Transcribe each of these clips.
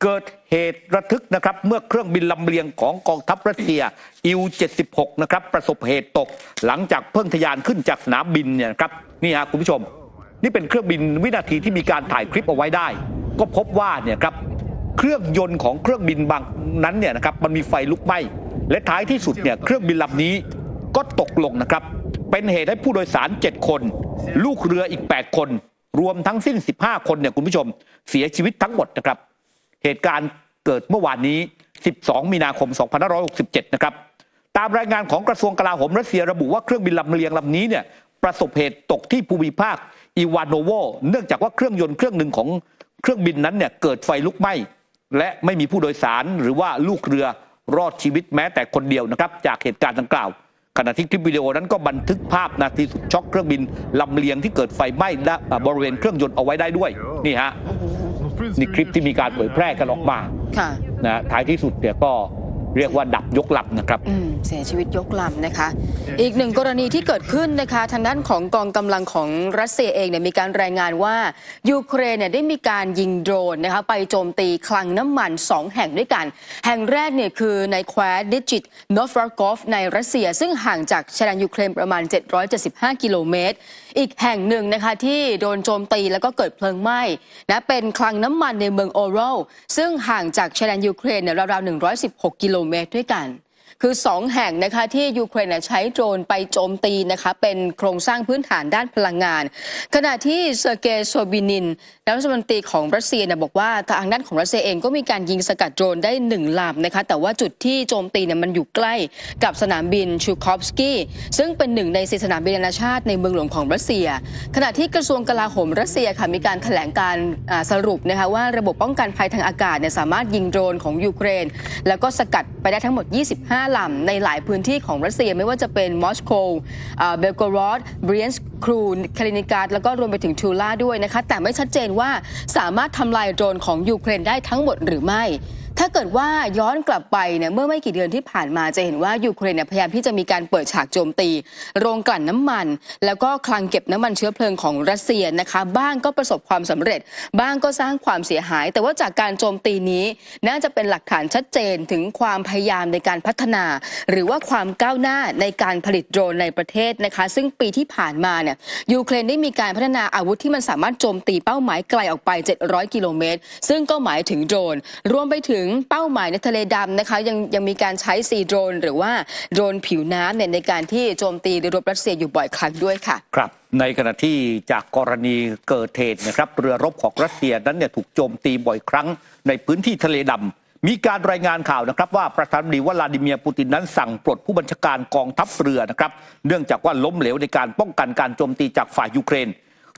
เกิดเหตุระทึกนะครับเมื่อเครื่องบินลำเลียงของกองทัพรัสเซียIl-76นะครับประสบเหตุตกหลังจากเพิ่งทะยานขึ้นจากสนามบินเนี่ยครับนี่ฮะคุณผู้ชมนี่เป็นเครื่องบินวินาทีที่มีการถ่ายคลิปเอาไว้ได้ก็พบว่าเนี่ยครับเครื่องยนต์ของเครื่องบินบางนั้นเนี่ยนะครับมันมีไฟลุกไหม้และท้ายที่สุดเนี่ยเครื่องบินลำนี้ก็ตกลงนะครับเป็นเหตุให้ผู้โดยสาร7คนลูกเรืออีก8คนรวมทั้งสิ้น15คนเนี่ยคุณผู้ชมเสียชีวิตทั้งหมดนะครับเหตุการณ์เกิดเมื่อวานนี้12มีนาคม2567นะครับตามรายงานของกระทรวงกลาโหมรัสเซียระบุว่าเครื่องบินลำเลียงลำนี้เนี่ยประสบเหตุตกที่ภูมิภาคอีวานโนโวเนื่องจากว่าเครื่องยนต์เครื่องหนึ่งของเครื่องบินนั้นเนี่ยเกิดไฟลุกไหม้และไม่มีผู้โดยสารหรือว่าลูกเรือรอดชีวิตแม้แต่คนเดียวนะครับจากเหตุการณ์ดังกล่าวขณะที่คลิปวิดีโอนั้นก็บันทึกภาพนาทีสุดช็อกเครื่องบินลำเลียงที่เกิดไฟไหม้บริเวณเครื่องยนต์เอาไว้ได้ด้วยนี่ฮะนี่คลิปที่มีการเผยแพร่กันออกมานะท้ายที่สุดเนี่ยก็เรียกว่าดับยกลำนะครับเสียชีวิตยกลำนะคะอีกหนึ่งกรณีที่เกิดขึ้นนะคะทางด้านของกองกำลังของรัสเซียเองเนี่ยมีการรายงานว่ายูเครนเนี่ยได้มีการยิงโดรนนะคะไปโจมตีคลังน้ำมัน2แห่งด้วยกันแห่งแรกเนี่ยคือในแคว้นดิจิตโนฟรากอฟในรัสเซียซึ่งห่างจากชายแดนยูเครนประมาณ775กิโลเมตรอีกแห่งหนึ่งนะคะที่โดนโจมตีแล้วก็เกิดเพลิงไหม้นะเป็นคลังน้ำมันในเมืองโอโรลซึ่งห่างจากชายแดนยูเครนเนี่ยราวๆ116กิโลเมตรด้วยกันคือ2แห่งนะคะที่ยูเครนใช้โดรนไปโจมตีนะคะเป็นโครงสร้างพื้นฐานด้านพลังงานขณะที่เซอร์เกย์โซบินินรัฐมนตรีของรัสเซียเนี่ยบอกว่าทางด้านของรัสเซียเองก็มีการยิงสกัดโดรนได้1ลำนะคะแต่ว่าจุดที่โจมตีเนี่ยมันอยู่ใกล้กับสนามบินชูคอฟสกี้ซึ่งเป็นหนึ่งใน4สนามบินนานาชาติในเมืองหลวงของรัสเซียขณะที่กระทรวงกลาโหมรัสเซียค่ะมีการแถลงการสรุปนะคะว่าระบบป้องกันภัยทางอากาศเนี่ยสามารถยิงโดรนของยูเครนแล้วก็สกัดไปได้ทั้งหมด25ลำในหลายพื้นที่ของรัสเซียไม่ว่าจะเป็นมอสโกเบลโกรอดเบรียนสครูนคาลินิกราดแล้วก็รวมไปถึงทูลาด้วยนะคะแต่ไม่ชัดเจนว่าสามารถทำลายโดรนของยูเครนได้ทั้งหมดหรือไม่ถ้าเกิดว่าย้อนกลับไปเนี่ยเมื่อไม่กี่เดือนที่ผ่านมาจะเห็นว่ายูเครนเนี่ยพยายามที่จะมีการเปิดฉากโจมตีโรงกลั่นน้ำมันแล้วก็คลังเก็บน้ำมันเชื้อเพลิงของรัสเซียนะคะบ้างก็ประสบความสำเร็จบ้างก็สร้างความเสียหายแต่ว่าจากการโจมตีนี้น่าจะเป็นหลักฐานชัดเจนถึงความพยายามในการพัฒนาหรือว่าความก้าวหน้าในการผลิตโดรนในประเทศนะคะซึ่งปีที่ผ่านมาเนี่ยยูเครนได้มีการพัฒนาอาวุธที่มันสามารถโจมตีเป้าหมายไกลออกไป700กิโลเมตรซึ่งก็หมายถึงโดรนรวมไปถึงเป้าหมายในทะเลดำนะคะยังมีการใช้ซีโดรนหรือว่าโดรนผิวน้ำเนี่ยในการที่โจมตีเรือรบรัสเซียอยู่บ่อยครั้งด้วยค่ะครับในขณะที่จากกรณีเกิดเหตุนะครับเรือรบของรัสเซียนั้นเนี่ยถูกโจมตีบ่อยครั้งในพื้นที่ทะเลดำมีการรายงานข่าวนะครับว่าประธานาธิบดีวลาดิเมียร์ปูตินนั้นสั่งปลดผู้บัญชาการกองทัพเรือนะครับเนื่องจากว่าล้มเหลวในการป้องกันการโจมตีจากฝ่ายยูเครน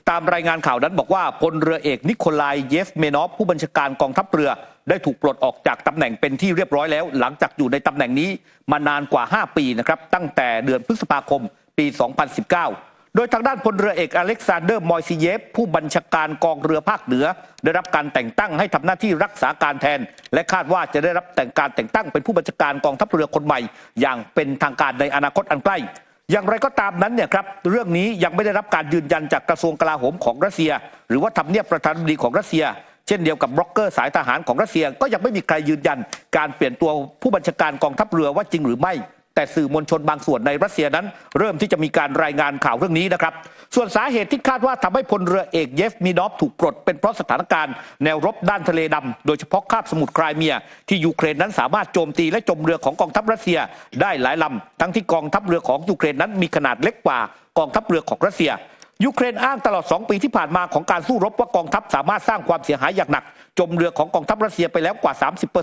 ตามรายงานข่าวนั้นบอกว่าพลเรือเอกนิโคลายเยฟเมนอฟผู้บัญชาการกองทัพเรือได้ถูกปลดออกจากตำแหน่งเป็นที่เรียบร้อยแล้วหลังจากอยู่ในตำแหน่งนี้มานานกว่า5ปีนะครับตั้งแต่เดือนพฤษภาคมปี 2019 โดยทางด้านพลเรือเอกอเล็กซานเดอร์มอยซีเยฟผู้บัญชาการกองเรือภาคเหนือได้รับการแต่งตั้งให้ทำหน้าที่รักษาการแทนและคาดว่าจะได้รับการแต่งตั้งเป็นผู้บัญชาการกองทัพเรือคนใหม่อย่างเป็นทางการในอนาคตอันใกล้อย่างไรก็ตามนั้นเนี่ยครับเรื่องนี้ยังไม่ได้รับการยืนยันจากกระทรวงกลาโหมของรัสเซียหรือว่าทำเนียบประธานาธิบดีของรัสเซียเช่นเดียวกับบล็อกเกอร์สายทหารของรัสเซียก็ยังไม่มีใครยืนยันการเปลี่ยนตัวผู้บัญชาการกองทัพเรือว่าจริงหรือไม่แต่สื่อมวลชนบางส่วนในรัสเซียนั้นเริ่มที่จะมีการรายงานข่าวเรื่องนี้นะครับส่วนสาเหตุที่คาดว่าทำให้พลเรือเอกเยฟมีนอฟถูกปลดเป็นเพราะสถานการณ์แนวรบด้านทะเลดำโดยเฉพาะคาบสมุทรไครเมียที่ยูเครนนั้นสามารถโจมตีและจมเรือของกองทัพรัสเซียได้หลายลำทั้งที่กองทัพเรือของยูเครนนั้นมีขนาดเล็กกว่ากองทัพเรือของรัสเซียยูเครนอ้างตลอด2ปีที่ผ่านมาของการสู้รบว่ากองทัพสามารถสร้างความเสียหายอย่างหนักจมเรือของกองทัพรัสเซียไปแล้วกว่า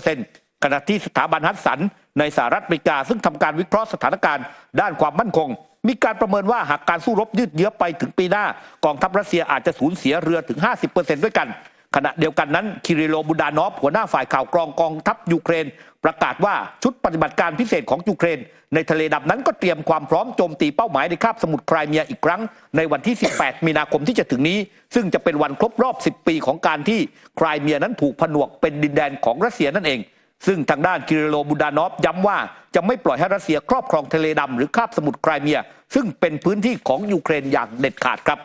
30%ขณะที่สถาบันฮัดสันในสหรัฐอเมริกาซึ่งทำการวิเคราะห์สถานการณ์ด้านความมั่นคงมีการประเมินว่าหากการสู้รบยืดเยื้อไปถึงปีหน้ากองทัพรัสเซียอาจจะสูญเสียเรือถึง 50% ด้วยกันขณะเดียวกันนั้นคิริโลบูดานอฟหัวหน้าฝ่ายข่าวกรองกองทัพยูเครนประกาศว่าชุดปฏิบัติการพิเศษของยูเครนในทะเลดำนั้นก็เตรียมความพร้อมโจมตีเป้าหมายในคาบสมุทรไครเมียอีกครั้งในวันที่18มีนาคมที่จะถึงนี้ซึ่งจะเป็นวันครบรอบ10ปีของการที่ไครเมียนั้นถูกผนวกเป็นดินแดนของรัสเซียนั่นเองซึ่งทางด้านคิริโลบูดานอฟย้ำว่าจะไม่ปล่อยให้รัสเซียครอบครองทะเลดำหรือคาบสมุทรไครเมียซึ่งเป็นพื้นที่ของยูเครนอย่างเด็ดขาดครับ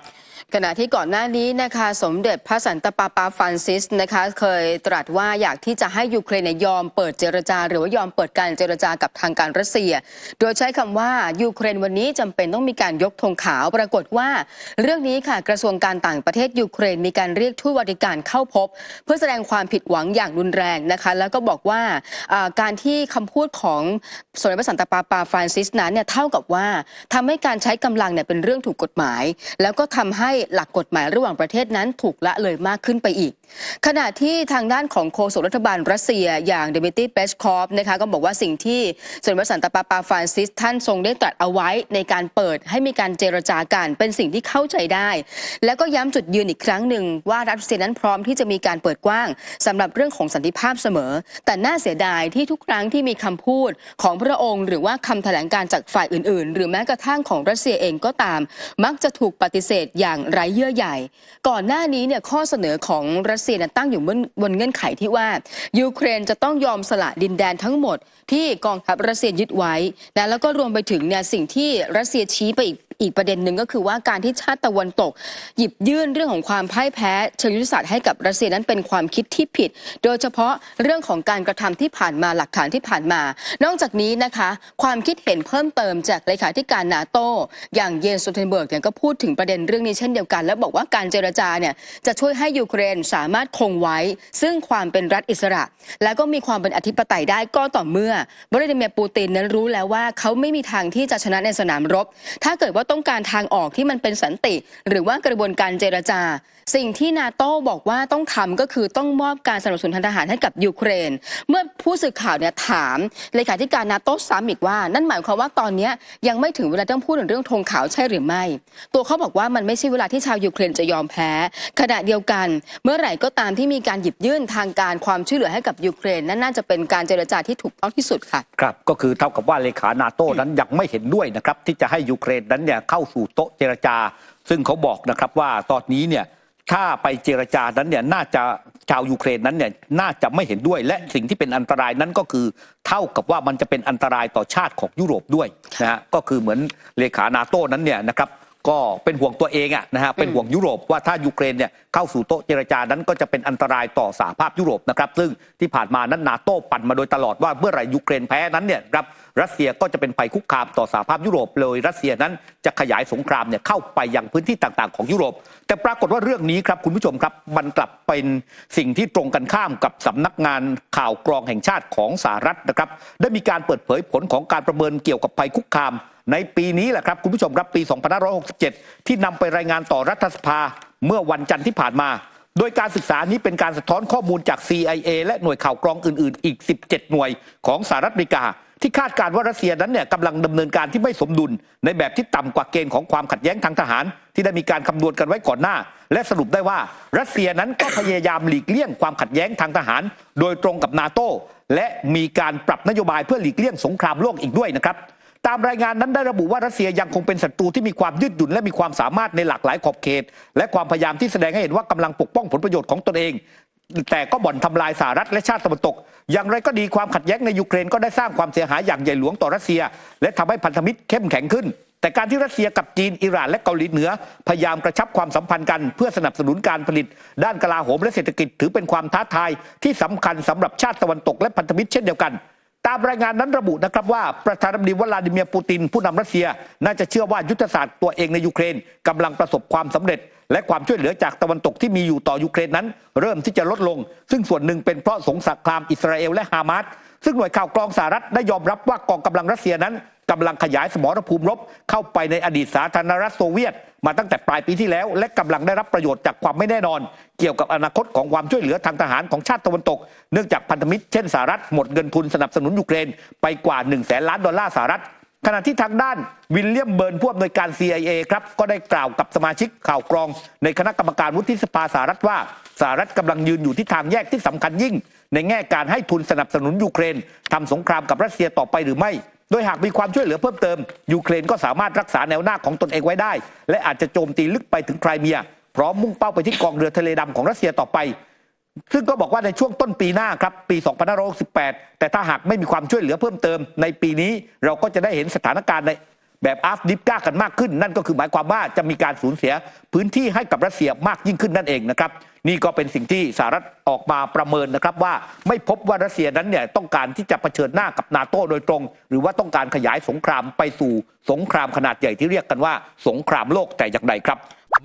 ขณะที่ก่อนหน้านี้นะคะสมเด็จพระสันตะปาปาฟรานซิสนะคะเคยตรัสว่าอยากที่จะให้ยูเครนยอมเปิดเจรจาหรือว่ายอมเปิดการเจรจากับทางการรัสเซียโดยใช้คำว่ายูเครนวันนี้จำเป็นต้องมีการยกธงขาวปรากฏว่าเรื่องนี้ค่ะกระทรวงการต่างประเทศยูเครนมีการเรียกทูตวาติกันเข้าพบเพื่อแสดงความผิดหวังอย่างรุนแรงนะคะแล้วก็บอกว่าการที่คำพูดของสมเด็จพระสันตะปาปาฟรานซิสนั้นเนี่ยเท่ากับว่าทำให้การใช้กำลังเนี่ยเป็นเรื่องถูกกฎหมายแล้วก็ทำให้หลักกฎหมายระหว่างประเทศนั้นถูกละเลยมากขึ้นไปอีกขณะที่ทางด้านของโฆษกรัฐบาลรัสเซียอย่างเดมิตรีเปสคอฟนะคะก็บอกว่าสิ่งที่สมเด็จพระสันตะปาปาฟรานซิสท่านทรงได้ตรัสเอาไว้ในการเปิดให้มีการเจรจากันเป็นสิ่งที่เข้าใจได้แล้วก็ย้ำจุดยืนอีกครั้งหนึ่งว่ารัสเซียนั้นพร้อมที่จะมีการเปิดกว้างสำหรับเรื่องของสันติภาพเสมอแต่น่าเสียดายที่ทุกครั้งที่มีคำพูดของพระองค์หรือว่าคำแถลงการจากฝ่ายอื่นๆหรือแม้กระทั่งของรัสเซียเองก็ตามมักจะถูกปฏิเสธอย่างไร้เยื่อใยก่อนหน้านี้เนี่ยข้อเสนอของรัสเซียตั้งอยู่บนเงื่อนไขที่ว่ายูเครนจะต้องยอมสละดินแดนทั้งหมดที่กองทัพรัสเซียยึดไว้นะแล้วก็รวมไปถึงเนี่ยสิ่งที่รัสเซียชี้ไปอีกประเด็นหนึ่งก็คือว่าการที่ชาติตะวันตกหยิบยื่นเรื่องของความพ่ายแพ้เชิงยุทธศาสตร์ให้กับรัสเซียนั้นเป็นความคิดที่ผิดโดยเฉพาะเรื่องของการกระทำที่ผ่านมาหลักฐานที่ผ่านมานอกจากนี้นะคะความคิดเห็นเพิ่มเติมจากเลขาธิการนาโต้อย่างเยนสโตลเทนเบิร์กเนี่ยก็พูดถึงประเด็นเรื่องนี้เช่นเดียวกันและบอกว่าการเจรจาเนี่ยจะช่วยให้ยูเครนสามารถคงไว้ซึ่งความเป็นรัฐอิสระและก็มีความเป็นอธิปไตยได้ก็ต่อเมื่อวลาดิเมียร์ปูตินนั้นรู้แล้วว่าเขาไม่มีทางที่จะชนะในสนามรบถ้าเกิดว่าต้องการทางออกที่มันเป็นสันติหรือว่ากระบวนการเจรจาสิ่งที่นาโต้บอกว่าต้องทำก็คือต้องมอบการสนับสนุนทางทหารให้กับยูเครนเมื่อผู้สื่อข่าวเนี่ยถามเลขาธิการนาโต้ซ้ำอีกว่านั่นหมายความว่าตอนนี้ยังไม่ถึงเวลาต้องพูดถึงเรื่องธงขาวใช่หรือไม่ตัวเขาบอกว่ามันไม่ใช่เวลาที่ชาวยูเครนจะยอมแพ้ขณะเดียวกันเมื่อไหร่ก็ตามที่มีการหยิบยื่นทางการความช่วยเหลือให้กับยูเครนนั่นน่าจะเป็นการเจรจาที่ถูกต้องที่สุดค่ะครับก็คือเท่ากับว่าเลขานาโต้นั้นยังไม่เห็นด้วยนะครับที่จะให้ยูเครนนั้นเนี่ยเข้าสู่โต๊ะเจรจาซึ่งเขาบอกนะครับว่าตอนนี้เนี่ยถ้าไปเจรจานั้นเนี่ยน่าจะชาวยูเครนนั้นเนี่ยน่าจะไม่เห็นด้วยและสิ่งที่เป็นอันตรายนั้นก็คือเท่ากับว่ามันจะเป็นอันตรายต่อชาติของยุโรปด้วยนะฮะก็คือเหมือนเลขานาโต้นั้นเนี่ยนะครับก็เป็นห่วงตัวเองนะฮะเป็นห่วงยุโรปว่าถ้ายูเครนเนี่ยเข้าสู่โต๊ะเจรจานั้นก็จะเป็นอันตรายต่อสหภาพยุโรปนะครับซึ่งที่ผ่านมานั้นนาโต้ปั่นมาโดยตลอดว่าเมื่อไหร่ยูเครนแพ้นั้นเนี่ยครับรัสเซียก็จะเป็นภัยคุกคามต่อสหภาพยุโรปเลยรัสเซียนั้นจะขยายสงครามเนี่ยเข้าไปยังพื้นที่ต่างๆของยุโรปแต่ปรากฏว่าเรื่องนี้ครับคุณผู้ชมครับมันกลับเป็นสิ่งที่ตรงกันข้ามกับสำนักงานข่าวกรองแห่งชาติของสหรัฐนะครับได้มีการเปิดเผยผลของการประเมินเกี่ยวกับภัยคุกคามในปีนี้แหละครับคุณผู้ชมครับปี 2567 ที่นำไปรายงานต่อรัฐสภาเมื่อวันจันทร์ที่ผ่านมาโดยการศึกษานี้เป็นการสะท้อนข้อมูลจาก CIA และหน่วยข่าวกรองอื่นๆอีก 17 หน่วยของสหรัฐอเมริกาที่คาดการณ์ว่ารัสเซียนั้นเนี่ยกำลังดำเนินการที่ไม่สมดุลในแบบที่ต่ำกว่าเกณฑ์ของความขัดแย้งทางทหารที่ได้มีการคำนวณกันไว้ก่อนหน้าและสรุปได้ว่ารัสเซียนั้นก็พยายามหลีกเลี่ยงความขัดแย้งทางทหารโดยตรงกับนาโต้และมีการปรับนโยบายเพื่อหลีกเลี่ยงสงครามโลกอีกด้วยนะครับตามรายงานนั้นได้ระบุว่ารัสเซียยังคงเป็นศัตรูที่มีความยืดหยุ่นและมีความสามารถในหลากหลายขอบเขตและความพยายามที่แสดงให้เห็นว่ากำลังปกป้องผลประโยชน์ของตนเองแต่ก็บ่อนทำลายสหรัฐและชาติตะวันตกอย่างไรก็ดีความขัดแย้งในยูเครนก็ได้สร้างความเสียหายอย่างใหญ่หลวงต่อรัสเซียและทำให้พันธมิตรเข้มแข็งขึ้นแต่การที่รัสเซียกับจีนอิหร่านและเกาหลีเหนือพยายามกระชับความสัมพันธ์กันเพื่อสนับสนุนการผลิตด้านกลาโหมและเศรษฐกิจถือเป็นความท้าทายที่สำคัญสำหรับชาติตะวันตกและพันธมิตรเช่นเดียวกันตามรายงานนั้นระบุนะครับว่าประธานาธิบดีวลาดิเมียร์ปูตินผู้นำรัสเซียน่าจะเชื่อว่ายุทธศาสตร์ตัวเองในยูเครนกำลังประสบความสำเร็จและความช่วยเหลือจากตะวันตกที่มีอยู่ต่อยูเครนนั้นเริ่มที่จะลดลงซึ่งส่วนหนึ่งเป็นเพราะสงครามอิสราเอลและฮามาสซึ่งหน่วยข่าวกรองสหรัฐได้ยอมรับว่ากองกำลังรัสเซียนั้นกำลังขยายสมรภูมิรบเข้าไปในอดีตสาธารณรัฐโซเวียตมาตั้งแต่ปลายปีที่แล้วและกำลังได้รับประโยชน์จากความไม่แน่นอนเกี่ยวกับอนาคตของความช่วยเหลือทางทหารของชาติตะวันตกเนื่องจากพันธมิตรเช่นสหรัฐหมดเงินทุนสนับสนุนยูเครนไปกว่า100,000 ล้านดอลลาร์สหรัฐขณะที่ทางด้านวิลเลียมเบิร์นผู้อำนวยการ CIA ครับก็ได้กล่าวกับสมาชิกข่าวกรองในคณะกรรมการวุฒิสภาสหรัฐว่าสหรัฐกำลังยืนอยู่ที่ทางแยกที่สำคัญยิ่งในแง่การให้ทุนสนับสนุนยูเครนทำสงครามกับรัสเซียต่อไปหรือไม่โดยหากมีความช่วยเหลือเพิ่มเติมยูเครนก็สามารถรักษาแนวหน้าของตนเองไว้ได้และอาจจะโจมตีลึกไปถึงไครเมียพร้อมมุ่งเป้าไปที่กองเรือทะเลดำของรัสเซียต่อไปซึ่งก็บอกว่าในช่วงต้นปีหน้าครับปี 2568 แต่ถ้าหากไม่มีความช่วยเหลือเพิ่มเติมในปีนี้เราก็จะได้เห็นสถานการณ์ใน แบบอาฟดิฟก้ากันมากขึ้น นั่นก็คือหมายความว่าจะมีการสูญเสียพื้นที่ให้กับรัสเซียมากยิ่งขึ้นนั่นเองนะครับนี่ก็เป็นสิ่งที่สหรัฐออกมาประเมินนะครับว่าไม่พบว่ารัสเซียนั้นเนี่ยต้องการที่จะเผชิญหน้ากับนาโต้โดยตรง หรือว่าต้องการขยายสงครามไปสู่สงครามขนาดใหญ่ที่เรียกกันว่าสงครามโลกแต่อย่างใดครับ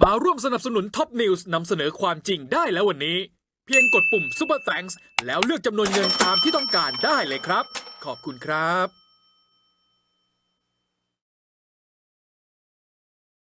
มาร่วมสนับสนุนท็อปนิวส์นำเสนอความจริงได้แล้ววันนี้ เพียงกดปุ่ม Super Thanks แล้วเลือกจำนวนเงินตามที่ต้องการได้เลยครับ ขอบคุณครับ